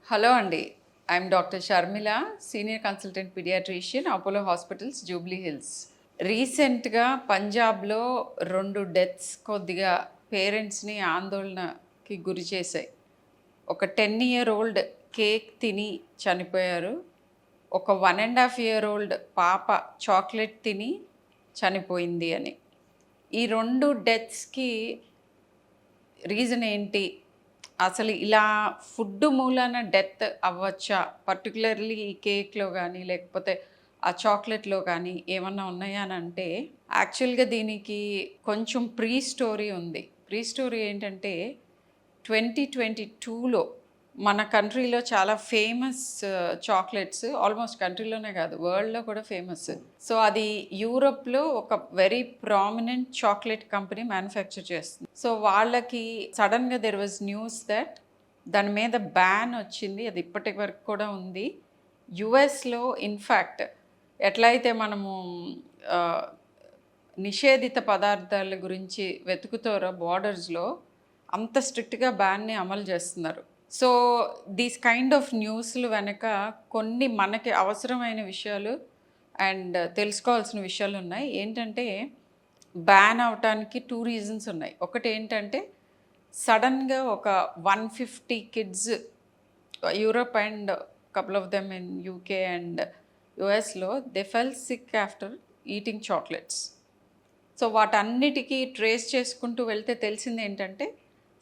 Hello అండి. I'm doctor Sharmila, senior consultant paediatrician, Apollo hospitals, Jubilee Hills. రీసెంట్‌గా పంజాబ్‌లో 2 డెత్స్ కొద్దిగా పేరెంట్స్‌ని ఆందోళనకి గురి చేశాయి. ఒక 10 ఇయర్ ఓల్డ్ కేక్ తిని చనిపోయారు. ఒక 1 ½ ఇయర్ ఓల్డ్ పాప చాక్లెట్ తిని చనిపోయింది అని. ఈ 2 డెత్స్‌కి రీజన్ ఏంటి? అసలు ఇలా ఫుడ్ మూలాన డెత్ అవ్వచ్చా? పర్టిక్యులర్‌లీ ఈ కేక్‌లో గానీ, లేకపోతే ఆ చాక్లెట్‌లో కానీ ఏమన్నా ఉన్నాయా అనంటే, యాక్చువల్‌గా దీనికి కొంచెం ప్రీ స్టోరీ ఉంది. ప్రీ స్టోరీ ఏంటంటే 2022లో మన కంట్రీలో చాలా ఫేమస్ చాక్లెట్స్, ఆల్మోస్ట్ కంట్రీలోనే కాదు వరల్డ్‌లో కూడా ఫేమస్. సో అది యూరోప్‌లో ఒక very prominent chocolate company manufacture చేస్తుంది. సో వాళ్ళకి సడన్‌గా దేర్ వాజ్ న్యూస్ దట్ దాని మీద బ్యాన్ వచ్చింది. అది ఇప్పటి వరకు కూడా ఉంది. యుఎస్‌లో ఇన్‌ఫ్యాక్ట్ ఎట్లయితే మనము ఆహ్, నిషేధిత పదార్థాల గురించి వెతుకుతారో బోర్డర్స్‌లో, అంత స్ట్రిక్ట్‌గా బ్యాన్‌ని అమలు చేస్తున్నారు. సో దీస్ కైండ్ ఆఫ్ న్యూస్‌లు వెనక కొన్ని మనకి అవసరమైన విషయాలు అండ్ తెలుసుకోవాల్సిన విషయాలు ఉన్నాయి. ఏంటంటే బ్యాన్ అవ్వటానికి 2 రీజన్స్ ఉన్నాయి. ఒకటేంటంటే సడన్‌గా ఒక 150 kids Europe and couple of them in UK and యుఎస్‌లో they fell sick after eating chocolates. So వాటన్నిటికీ ట్రేస్ చేసుకుంటూ వెళ్తే తెలిసిందేంటంటే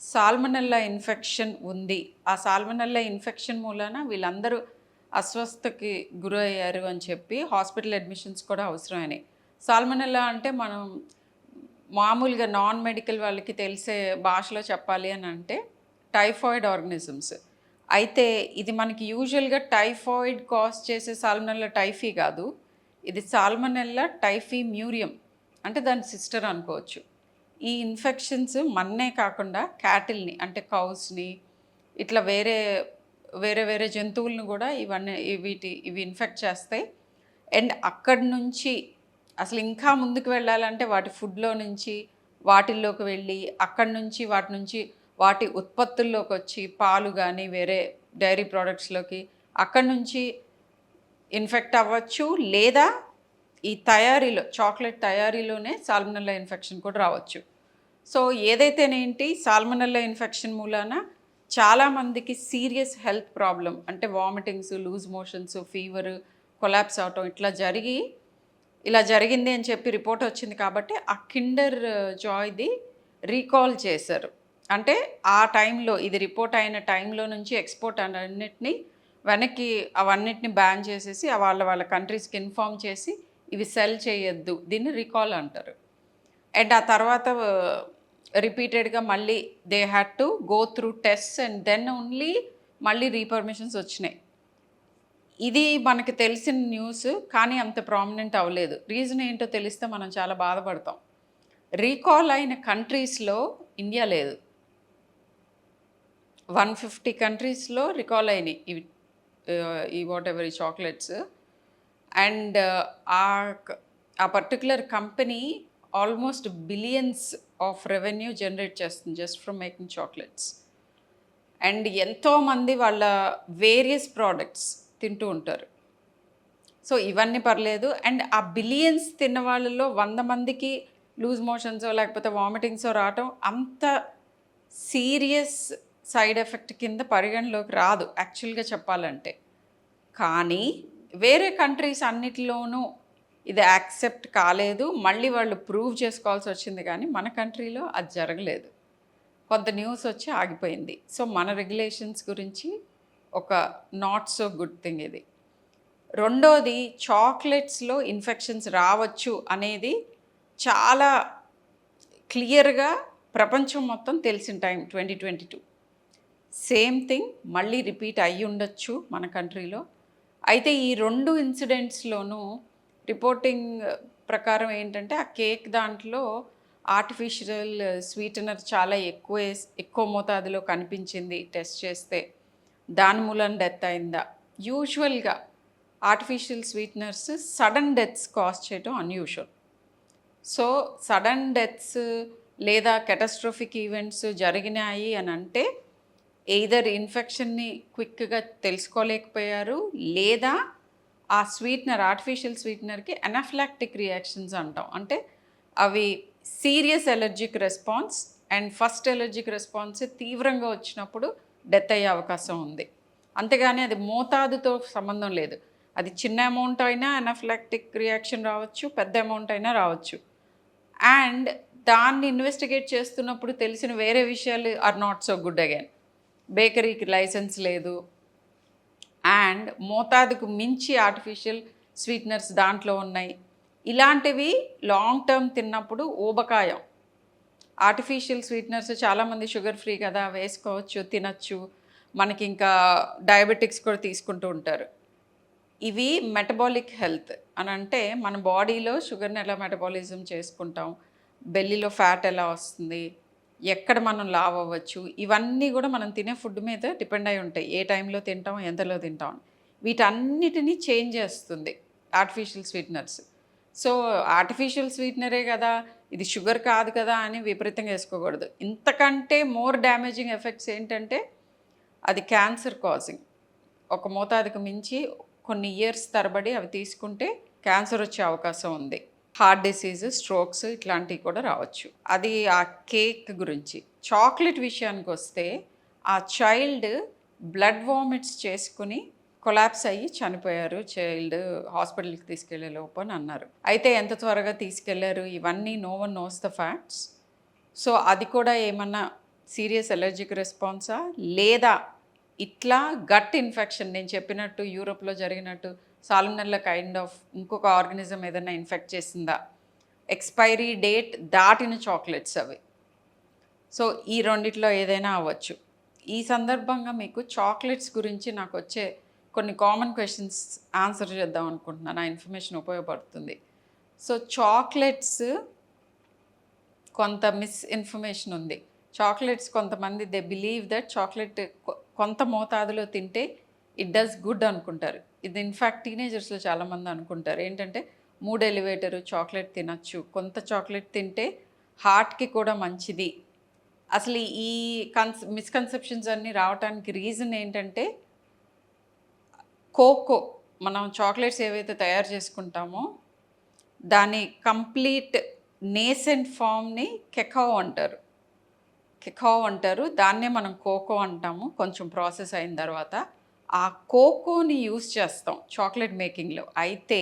సాల్మనెల్లా ఇన్ఫెక్షన్ ఉంది. ఆ సాల్మనెల్లా ఇన్ఫెక్షన్ మూలాన వీళ్ళందరూ అస్వస్థకి గురయ్యారు అని చెప్పి హాస్పిటల్ అడ్మిషన్స్ కూడా అవసరమైనాయి. సాల్మనెల్లా అంటే మనం మామూలుగా నాన్ మెడికల్ వాళ్ళకి తెలిసే భాషలో చెప్పాలి అని అంటే టైఫాయిడ్ ఆర్గనిజమ్స్. అయితే ఇది మనకి యూజువల్‌గా టైఫాయిడ్ కాజ్ చేసే సాల్మనెల్లా టైఫీ కాదు. ఇది సాల్మనెల్లా టైఫీ మ్యూరియం, అంటే దాని సిస్టర్ అనుకోవచ్చు. ఈ ఇన్ఫెక్షన్స్ మన్నే కాకుండా క్యాటిల్‌ని అంటే కౌస్‌ని ఇట్లా వేరే వేరే వేరే జంతువులను కూడా ఇవి ఇన్ఫెక్ట్ చేస్తాయి. అండ్ అక్కడి నుంచి అసలు ఇంకా ముందుకు వెళ్ళాలంటే వాటి ఫుడ్‌లో నుంచి వాటిల్లోకి వెళ్ళి అక్కడి నుంచి వాటి ఉత్పత్తుల్లోకి వచ్చి పాలు కానీ వేరే డైరీ ప్రోడక్ట్స్‌లోకి అక్కడి నుంచి ఇన్ఫెక్ట్ అవ్వచ్చు. లేదా ఈ తయారీలో చాక్లెట్ తయారీలోనే సాల్మనెల్లా ఇన్ఫెక్షన్ కూడా రావచ్చు. సో ఏదైతేనేంటి సాల్మనెల్లా ఇన్ఫెక్షన్ మూలాన చాలామందికి సీరియస్ హెల్త్ ప్రాబ్లమ్ అంటే vomitings, loose motions, fever, collapse అవటం ఇలా జరిగింది అని చెప్పి రిపోర్ట్ వచ్చింది. కాబట్టి ఆ కిండర్ జాయ్‌ది రీకాల్ చేశారు. అంటే ఆ టైంలో ఇది రిపోర్ట్ అయిన టైంలో నుంచి ఎక్స్‌పోర్ట్ అన్నిటిని వెనక్కి అవన్నిటిని బ్యాన్ చేసేసి వాళ్ళ కంట్రీస్‌కి ఇన్ఫార్మ్ చేసి ఇవి సెల్ చేయొద్దు. దీన్ని రీకాల్ అంటారు. అండ్ ఆ తర్వాత రిపీటెడ్‌గా మళ్ళీ they had to go through tests and then only మళ్ళీ రీపర్మిషన్స్ వచ్చినాయి. ఇది మనకి తెలిసిన న్యూస్, కానీ అంత ప్రామినెంట్ అవ్వలేదు. రీజన్ ఏంటో తెలిస్తే మనం చాలా బాధపడతాం. రీకాల్ అయిన కంట్రీస్‌లో ఇండియా లేదు. 150 కంట్రీస్‌లో రికాల్ అయినాయి ఈ వాటెవర్ ఈ చాక్లెట్స్. అండ్ ఆ particular company almost billions of revenue generate చేస్తుంది just from making chocolates. And ఎంతోమంది వాళ్ళ వేరియస్ ప్రోడక్ట్స్ తింటూ ఉంటారు. సో ఇవన్నీ పర్లేదు. అండ్ ఆ బిలియన్స్ తిన్న వాళ్ళలో 100 మందికి లూజ్ మోషన్సో లేకపోతే వామిటింగ్సో రావటం అంత సీరియస్ సైడ్ ఎఫెక్ట్ కింద పరిగణలోకి రాదు యాక్చువల్గా చెప్పాలంటే. కానీ వేరే కంట్రీస్ అన్నిటిలోనూ ఇది యాక్సెప్ట్ కాలేదు. మళ్ళీ వాళ్ళు ప్రూవ్ చేసుకోవాల్సి వచ్చింది, కానీ మన కంట్రీలో అది జరగలేదు. కొంత న్యూస్ వచ్చి ఆగిపోయింది. సో మన రెగ్యులేషన్స్ గురించి ఒక నాట్ సో గుడ్ థింగ్ ఇది. రెండోది, చాక్లెట్స్లో ఇన్ఫెక్షన్స్ రావచ్చు అనేది చాలా క్లియర్గా ప్రపంచం మొత్తం తెలిసిన టైం 2022. సేమ్ థింగ్ మళ్ళీ రిపీట్ అయ్యి ఉండొచ్చు మన కంట్రీలో. అయితే ఈ 2 ఇన్సిడెంట్స్లోనూ రిపోర్టింగ్ ప్రకారం ఏంటంటే ఆ కేక్ దాంట్లో ఆర్టిఫిషియల్ స్వీటనర్ చాలా ఎక్కువ మోతాదులో కనిపించింది టెస్ట్ చేస్తే. దాని మూలన డెత్ అయిందా? యూజువల్గా artificial sweeteners sudden deaths cause చేయడం అన్యూజువల్. సో సడన్ డెత్స్ లేదా కెటాస్ట్రోఫిక్ ఈవెంట్స్ జరిగినాయి అని అంటే ఎయిదర్ ఇన్ఫెక్షన్ని క్విక్గా తెలుసుకోలేకపోయారు, లేదా ఆ స్వీట్నర్ ఆర్టిఫిషియల్ స్వీట్నర్కి అనాఫిలాక్టిక్ రియాక్షన్స్ అంటాం. అంటే అవి serious allergic response and first allergic response తీవ్రంగా వచ్చినప్పుడు డెత్ అయ్యే అవకాశం ఉంది. అంతేగాని అది మోతాదుతో సంబంధం లేదు. అది చిన్న అమౌంట్ అయినా అనాఫిలాక్టిక్ రియాక్షన్ రావచ్చు, పెద్ద అమౌంట్ అయినా రావచ్చు. అండ్ దాన్ని ఇన్వెస్టిగేట్ చేస్తున్నప్పుడు తెలిసిన వేరే విషయాలు are not so good again. బేకరీకి లైసెన్స్ లేదు, అండ్ మోతాదుకు మించి ఆర్టిఫిషియల్ స్వీట్నర్స్ దాంట్లో ఉన్నాయి. ఇలాంటివి లాంగ్ టర్మ్ తిన్నప్పుడు ఊబకాయం. ఆర్టిఫిషియల్ స్వీట్నర్స్ చాలామంది షుగర్ ఫ్రీ కదా వేసుకోవచ్చు, తినచ్చు, మనకి ఇంకా డయాబెటిక్స్ కూడా తీసుకుంటూ ఉంటారు. ఇవి మెటబాలిక్ హెల్త్ అని అంటే మన బాడీలో షుగర్ని ఎలా మెటబాలిజం చేసుకుంటాం, బెల్లీలో ఫ్యాట్ ఎలా వస్తుంది, ఎక్కడ మనం లావ్ అవ్వచ్చు, ఇవన్నీ కూడా మనం తినే ఫుడ్ మీద డిపెండ్ అయి ఉంటాయి. ఏ టైంలో తింటాం, ఎంతలో తింటాం, వీటన్నిటినీ చేంజ్ చేస్తుంది ఆర్టిఫిషియల్ స్వీట్నర్స్. సో ఆర్టిఫిషియల్ స్వీట్నరే కదా, ఇది షుగర్ కాదు కదా అని విపరీతంగా వేసుకోకూడదు. ఇంతకంటే మోర్ డ్యామేజింగ్ ఎఫెక్ట్స్ ఏంటంటే అది క్యాన్సర్ కాజింగ్. ఒక మోతాదుకు మించి కొన్ని ఇయర్స్ తరబడి అవి తీసుకుంటే క్యాన్సర్ వచ్చే అవకాశం ఉంది. హార్ట్ డిసీజ్, స్ట్రోక్స్ ఇట్లాంటివి కూడా రావచ్చు. అది ఆ కేక్ గురించి. చాక్లెట్ విషయానికి వస్తే ఆ చైల్డ్ బ్లడ్ వామిట్స్ చేసుకుని కొలాప్స్ అయ్యి చనిపోయారు. చైల్డ్ హాస్పిటల్కి తీసుకెళ్లే లోపు అని అన్నారు. అయితే ఎంత త్వరగా తీసుకెళ్లారు, ఇవన్నీ no one knows the facts. So అది కూడా ఏమన్నా సీరియస్ ఎలర్జిక్ రెస్పాన్సా, లేదా ఇట్లా గట్ ఇన్ఫెక్షన్ నేను చెప్పినట్టు యూరోప్లో జరిగినట్టు సాల్మొనెల్లా కైండ్ ఆఫ్ ఇంకొక ఆర్గనిజం ఏదైనా ఇన్ఫెక్ట్ చేసిందా, ఎక్స్పైరీ డేట్ దాటిన చాక్లెట్స్ అవి. సో ఈ రెండిట్లో ఏదైనా అవ్వచ్చు. ఈ సందర్భంగా మీకు చాక్లెట్స్ గురించి నాకు వచ్చే కొన్ని కామన్ క్వశ్చన్స్ ఆన్సర్ చేద్దాం అనుకుంటున్నాను. ఆ ఇన్ఫర్మేషన్ ఉపయోగపడుతుంది. సో చాక్లెట్స్ కొంత మిస్ఇన్ఫర్మేషన్ ఉంది. చాక్లెట్స్ కొంతమంది దే బిలీవ్ దట్ చాక్లెట్ కొంత మోతాదులో తింటే ఇట్ డస్ గుడ్ అనుకుంటారు. ఇది ఇన్ఫ్యాక్ట్ టీనేజర్స్లో చాలామంది అనుకుంటారు ఏంటంటే 3 ఎలివేటరు చాక్లెట్ తినచ్చు, కొంత చాక్లెట్ తింటే హార్ట్కి కూడా మంచిది. అసలు ఈ మిస్కన్సెప్షన్స్ అన్నీ రావడానికి రీజన్ ఏంటంటే కోకో, మనం చాక్లెట్స్ ఏవైతే తయారు చేసుకుంటామో దాని కంప్లీట్ నేసెంట్ ఫామ్ని కెకావ్ అంటారు. దాన్నే మనం కోకో అంటాము. కొంచెం ప్రాసెస్ అయిన తర్వాత ఆ కోకోని యూస్ చేస్తాం చాక్లెట్ మేకింగ్లో. అయితే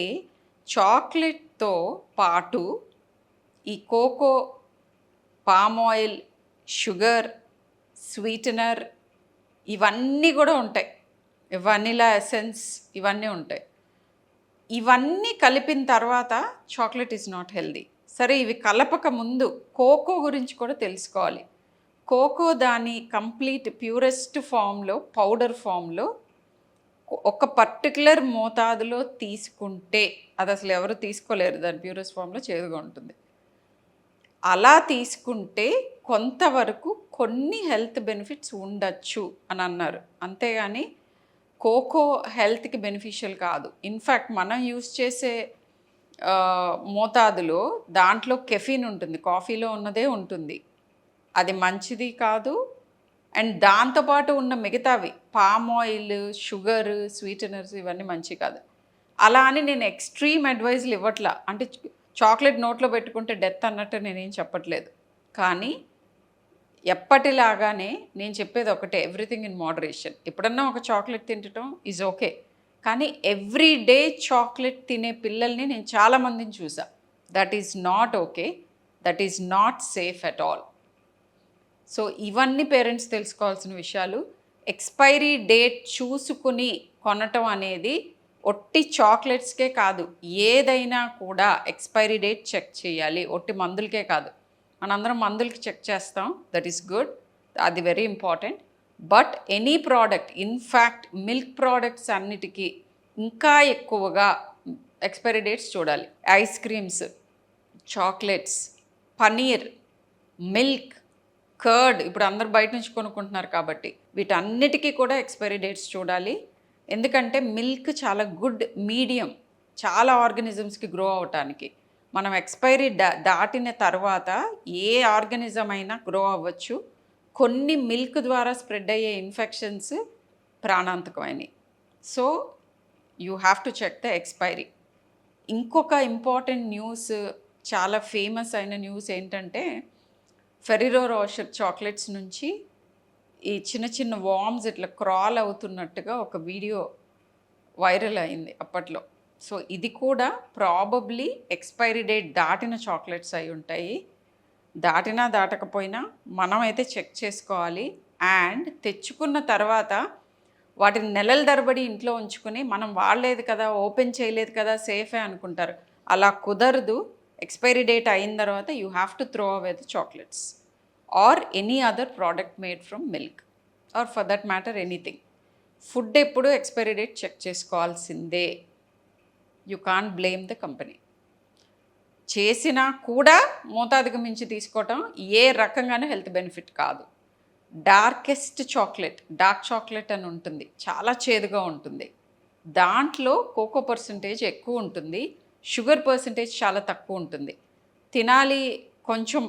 చాక్లెట్తో పాటు ఈ cocoa, palm oil, sugar, sweetener ఇవన్నీ కూడా ఉంటాయి. వనిలా ఎసెన్స్ ఇవన్నీ ఉంటాయి. ఇవన్నీ కలిపిన తర్వాత చాక్లెట్ ఈజ్ నాట్ హెల్దీ. సరే, ఇవి కలపక ముందు కోకో గురించి కూడా తెలుసుకోవాలి. కోకో దాని కంప్లీట్ ప్యూరెస్ట్ ఫామ్లో, పౌడర్ ఫామ్లో ఒక పర్టికులర్ మోతాదులో తీసుకుంటే, అది అసలు ఎవరు తీసుకోలేరు, దాని ప్యూరెస్ట్ ఫామ్లో చేదుగా ఉంటుంది. అలా తీసుకుంటే కొంతవరకు కొన్ని హెల్త్ బెనిఫిట్స్ ఉండొచ్చు అని అన్నారు. అంతేగాని కోకో హెల్త్కి బెనిఫిషియల్ కాదు. ఇన్ఫ్యాక్ట్ మనం యూస్ చేసే మోతాదులో దాంట్లో కెఫీన్ ఉంటుంది, కాఫీలో ఉన్నదే ఉంటుంది. అది మంచిది కాదు. అండ్ దాంతోపాటు ఉన్న మిగతావి పామ్ ఆయిల్, షుగర్, స్వీటనర్స్ ఇవన్నీ మంచి కాదు. అలా అని నేను ఎక్స్ట్రీమ్ అడ్వైజ్లు ఇవ్వట్లా. అంటే చాక్లెట్ నోట్లో పెట్టుకుంటే డెత్ అన్నట్టు నేనేం చెప్పట్లేదు. కానీ ఎప్పటిలాగానే నేను చెప్పేది ఒకటే, ఎవ్రీథింగ్ ఇన్ మోడరేషన్. ఎప్పుడన్నా ఒక చాక్లెట్ తినటం ఈజ్ ఓకే. కానీ ఎవ్రీ డే చాక్లెట్ తినే పిల్లల్ని నేను చాలామందిని చూసా. That is not okay, that is not safe at all. So ఇవన్నీ పేరెంట్స్ తెలుసుకోవాల్సిన విషయాలు. ఎక్స్పైరీ డేట్ చూసుకుని కొనటం అనేది ఒట్టి చాక్లెట్స్కే కాదు, ఏదైనా కూడా ఎక్స్పైరీ డేట్ చెక్ చేయాలి. ఒట్టి మందులకే కాదు. మనందరం మందులకి చెక్ చేస్తాం, దట్ ఈస్ గుడ్, అది very important. But any product, in fact milk products అన్నిటికీ ఇంకా ఎక్కువగా ఎక్స్పైరీ డేట్స్ చూడాలి. Ice creams, chocolates, paneer, milk, curd ఇప్పుడు అందరు బయట నుంచి కొనుక్కుంటున్నారు కాబట్టి వీటన్నిటికీ కూడా ఎక్స్పైరీ డేట్స్ చూడాలి. ఎందుకంటే మిల్క్ చాలా గుడ్ మీడియం చాలా ఆర్గనిజమ్స్కి గ్రో అవటానికి. మనం ఎక్స్పైరీ దాటిన తర్వాత ఏ ఆర్గనిజం అయినా గ్రో అవ్వచ్చు, కొన్ని మిల్క్ ద్వారా స్ప్రెడ్ అయ్యే ఇన్ఫెక్షన్స్ ప్రాణాంతకమైనవి. So you have to check the expiry. ఇంకొక ఇంపార్టెంట్ న్యూస్, చాలా ఫేమస్ అయిన న్యూస్ ఏంటంటే, ఫెరిరో రోషర్ చాక్లెట్స్ నుంచి ఈ చిన్న చిన్న వార్మ్స్ ఇట్లా క్రాల్ అవుతున్నట్టుగా ఒక వీడియో వైరల్ అయింది అప్పట్లో. సో ఇది కూడా ప్రాబబ్లీ ఎక్స్పైరీ డేట్ దాటిన చాక్లెట్స్ అయి ఉంటాయి. దాటినా దాటకపోయినా మనమైతే చెక్ చేసుకోవాలి. అండ్ తెచ్చుకున్న తర్వాత వాటిని నెలల తరబడి ఇంట్లో ఉంచుకొని మనం వాడలేదు కదా, ఓపెన్ చేయలేదు కదా, సేఫే అనుకుంటారు. అలా కుదరదు. ఎక్స్పైరీ డేట్ అయిన తర్వాత you have to throw away the chocolates or any other product made from milk are for that matter anything. Food ఎప్పుడు ఎక్స్పైరీ డేట్ చెక్ చేసుకోవాల్సిందే. You can't blame the company. చేసినా కూడా మోతాదుకు మించి తీసుకోవటం ఏ రకంగానూ హెల్త్ బెనిఫిట్ కాదు. Darkest chocolate, dark chocolate అని ఉంటుంది, చాలా చేదుగా ఉంటుంది. దాంట్లో కోకో పర్సంటేజ్ ఎక్కువ ఉంటుంది, షుగర్ పర్సంటేజ్ చాలా తక్కువ ఉంటుంది. తినాలి కొంచెం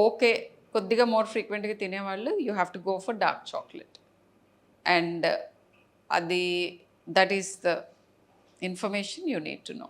ఓకే, కొద్దిగా మోర్ ఫ్రీక్వెంట్గా తినేవాళ్ళు you have to go for dark chocolate. And అది that is the information you need to no.